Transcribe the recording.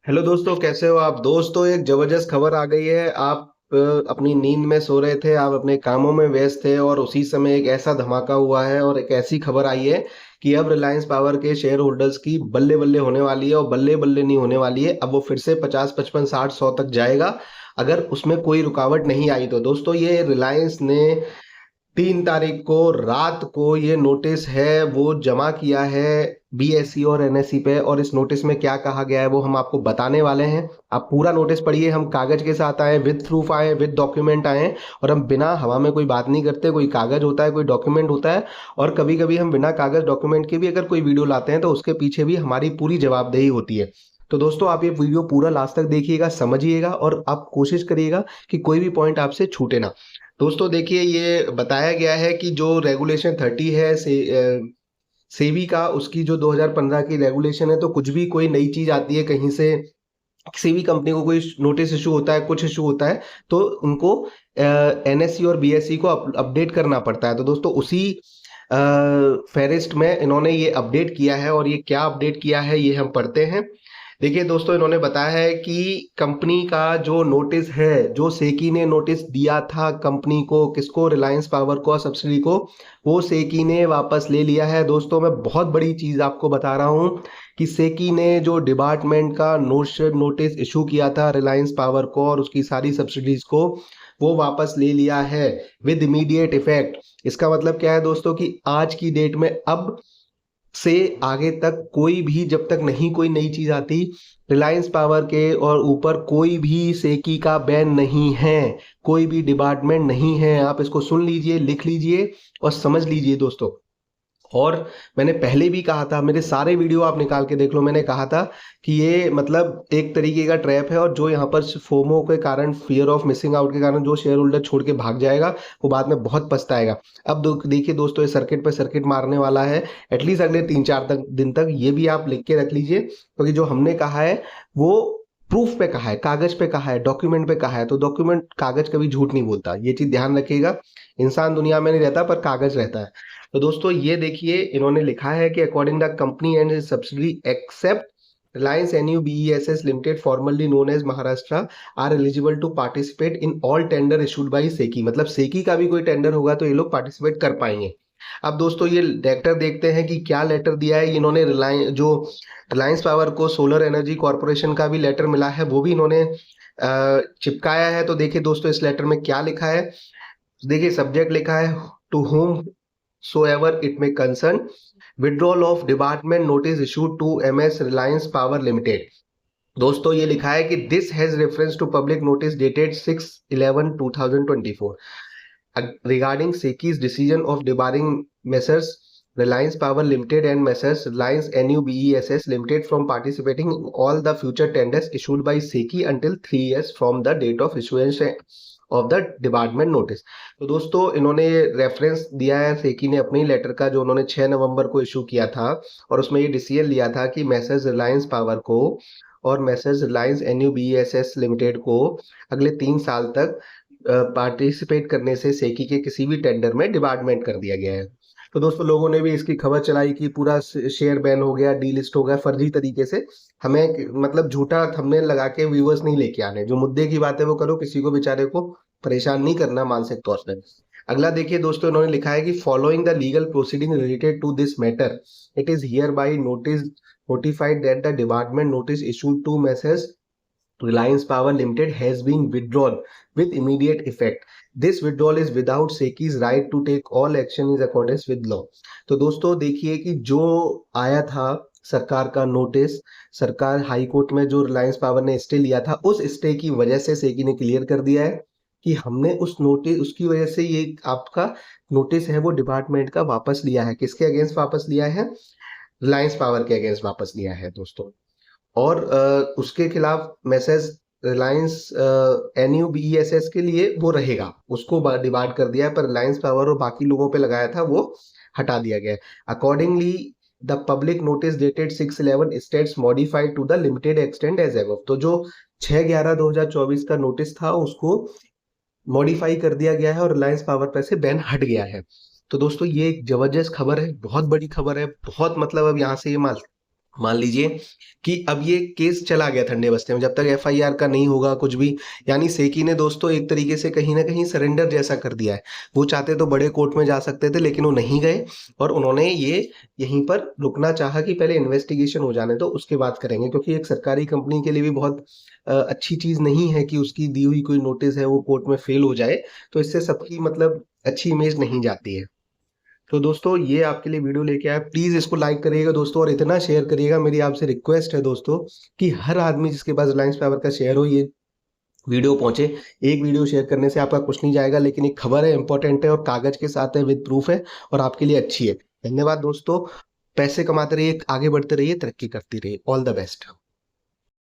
Hello दोस्तों, कैसे हो आप? दोस्तों, एक जबरदस्त खबर आ गई है। आप अपनी नींद में सो रहे थे, आप अपने कामों में व्यस्त थे और उसी समय एक ऐसा धमाका हुआ है और एक ऐसी खबर आई है कि अब रिलायंस पावर के शेयर होल्डर्स की बल्ले बल्ले होने वाली है। और बल्ले बल्ले नहीं होने वाली है, अब वो फिर से 50, 55, 60, 100 तक जाएगा अगर उसमें कोई रुकावट नहीं आई तो। दोस्तों, ये रिलायंस ने 3 तारीख को रात को ये नोटिस है वो जमा किया है बीएसई और एनएसई पे। और इस नोटिस में क्या कहा गया है वो हम आपको बताने वाले हैं। आप पूरा नोटिस पढ़िए। हम कागज के साथ आए, विद प्रूफ आए, विद डॉक्यूमेंट आए। और हम बिना हवा में कोई बात नहीं करते। कोई कागज होता है, कोई डॉक्यूमेंट होता है। और कभी कभी हम बिना कागज डॉक्यूमेंट के भी अगर कोई वीडियो लाते हैं तो उसके पीछे भी हमारी पूरी जवाबदेही होती है। तो दोस्तों, आप ये वीडियो पूरा लास्ट तक देखिएगा, समझिएगा और आप कोशिश करिएगा कि कोई भी पॉइंट आपसे छूटे ना। दोस्तों देखिए, ये बताया गया है कि जो रेगुलेशन 30 है सेबी का, उसकी जो 2015 की रेगुलेशन है, तो कुछ भी कोई नई चीज आती है कहीं से, किसी भी कंपनी को कोई नोटिस इशू होता है, कुछ इशू होता है, तो उनको एनएससी और बीएसई को अपडेट करना पड़ता है। तो दोस्तों, उसी फेरिस्ट में इन्होंने ये अपडेट किया है। और ये क्या अपडेट किया है ये हम पढ़ते हैं। देखिए दोस्तों, इन्होंने बताया है कि कंपनी का जो नोटिस है, जो सेकी ने नोटिस दिया था कंपनी को, किसको, रिलायंस पावर को, सब्सिडी को, वो सेकी ने वापस ले लिया है। दोस्तों, मैं बहुत बड़ी चीज आपको बता रहा हूं कि सेकी ने जो डिपार्टमेंट का नोटिस इशू किया था रिलायंस पावर को और उसकी सारी सब्सिडीज को, वो वापस ले लिया है विद इमीडिएट इफेक्ट। इसका मतलब क्या है दोस्तों कि आज की डेट में अब से आगे तक कोई भी, जब तक नहीं कोई नई चीज आती, रिलायंस पावर के और ऊपर कोई भी सेकी का बैन नहीं है। कोई भी डिपार्टमेंट नहीं है। आप इसको सुन लीजिए, लिख लीजिए और समझ लीजिए दोस्तों। और मैंने पहले भी कहा था, मेरे सारे वीडियो आप निकाल के देख लो, मैंने कहा था कि ये मतलब एक तरीके का ट्रैप है। और जो यहाँ पर फोमो के कारण, फियर ऑफ मिसिंग आउट के कारण जो शेयर होल्डर छोड़ के भाग जाएगा, वो बाद में बहुत पछताएगा। अब देखिए दोस्तों, ये सर्किट पे सर्किट मारने वाला है एटलीस्ट अगले 3-4 दिन तक। ये भी आप लिख के रख लीजिए, क्योंकि जो हमने कहा है वो प्रूफ पे कहा है, कागज पे कहा है, डॉक्यूमेंट पे कहा है। तो डॉक्यूमेंट, कागज कभी झूठ नहीं बोलता, ये चीज ध्यान रखिएगा। इंसान दुनिया में नहीं रहता पर कागज रहता है। तो दोस्तों, ये देखिए, इन्होंने लिखा है कि according the company and subsidy except Reliance NUBESS limited, formerly known as Maharashtra, are eligible to participate in all tender issued by SECI. मतलब सेकी का भी कोई टेंडर होगा तो ये लोग पार्टिसिपेट कर पाएंगे। अब दोस्तों, ये लेटर देखते हैं कि क्या लेटर दिया है इन्होंने। रिलायंस पावर को सोलर एनर्जी कॉर्पोरेशन का भी लेटर मिला है, वो भी इन्होंने चिपकाया है। तो देखिए दोस्तों, इस लेटर में क्या लिखा है। देखिए, सब्जेक्ट लिखा है, to whom soever it may concern, withdrawal of department notice issued to MS Reliance Power Limited। दोस्तों, ये लिखा है कि this has reference to public notice dated 6/11/2024 regarding SECI's decision of debarring Messrs. Reliance Power Limited and Messrs. Reliance NUBESS Limited from participating in all the future tenders issued by SECI until 3 years from the date of issuance of the department notice. तो दोस्तों, इन्होंने reference दिया है सेकी ने अपनी letter का, जो उन्होंने 6 नवंबर को इशू किया था। और उसमें ये डिसीजन लिया था कि मैसेज रिलायंस पावर को और मैसेज रिलायंस NUBESS लिमिटेड को अगले 3 साल तक पार्टिसिपेट करने से सेकी के किसी भी टेंडर में डिपार्टमेंट कर दिया गया है। तो दोस्तों, लोगों ने भी इसकी खबर चलाई कि पूरा शेयर बैन हो गया, डीलिस्ट हो गया फर्जी तरीके से। हमें मतलब झूठा थंबनेल लगा के व्यूवर्स नहीं लेके आने। जो मुद्दे की बात है वो करो, किसी को बेचारे को परेशान नहीं करना मानसिक तौर से। अगला देखिए दोस्तों, इन्होंने लिखा है कि following the legal proceeding related to this matter, it is hereby notified that the department notice issued to Messrs. Reliance Power Limited has been withdrawn with immediate effect. This withdrawal is without SECI's right to take all action in accordance with law। तो दोस्तों देखिए कि जो आया था सरकार का notice, सरकार हाई कोर्ट में जो रिलायंस पावर ने स्टे लिया था, उस स्टे की वजह से सेकी ने क्लियर कर दिया है कि हमने उस नोटिस, उसकी वजह से ये आपका नोटिस है वो डिपार्टमेंट का वापस लिया है। किसके अगेंस्ट वापस लिया है? रिलायंस पावर के अगेंस्ट वापस लिया है दोस्तों। और उसके खिलाफ मैसेज रिलायंस NUBESS के लिए वो रहेगा, उसको डिबार्ड कर दिया है, पर रिलायंस पावर और बाकी लोगों पे लगाया था वो हटा दिया गया है। Accordingly the public notice dated 6/11 states modified to the limited extent as above. तो जो 6/11/2024 का नोटिस था उसको मॉडिफाई कर दिया गया है और रिलायंस पावर पे से बैन हट गया है। तो दोस्तों, ये एक जबरदस्त खबर है, बहुत बड़ी खबर है, बहुत मतलब अब यहाँ से ये मान लीजिए कि अब ये केस चला गया ठंडे बस्ते में, जब तक एफआईआर का नहीं होगा कुछ भी, यानी सेठी ने दोस्तों एक तरीके से कहीं न कहीं सरेंडर जैसा कर दिया है। वो चाहते तो बड़े कोर्ट में जा सकते थे, लेकिन वो नहीं गए और उन्होंने ये यहीं पर रुकना चाहा कि पहले इन्वेस्टिगेशन हो जाने दो, उसके बाद करेंगे। क्योंकि एक सरकारी कंपनी के लिए भी बहुत अच्छी चीज़ नहीं है कि उसकी दी हुई कोई नोटिस है वो कोर्ट में फेल हो जाए, तो इससे सबकी मतलब अच्छी इमेज नहीं जाती है। तो दोस्तों ये आपके लिए वीडियो लेके आया, प्लीज इसको लाइक करिएगा दोस्तों और इतना शेयर करिएगा। मेरी आपसे रिक्वेस्ट है दोस्तों कि हर आदमी जिसके पास रिलायंस फाइबर का शेयर हो, ये वीडियो पहुंचे। एक वीडियो शेयर करने से आपका कुछ नहीं जाएगा, लेकिन एक खबर है, इंपॉर्टेंट है और कागज के साथ है, विद प्रूफ है और आपके लिए अच्छी है। धन्यवाद दोस्तों। पैसे कमाते रहिए, आगे बढ़ते रहिए, तरक्की करती रहिए। All the best.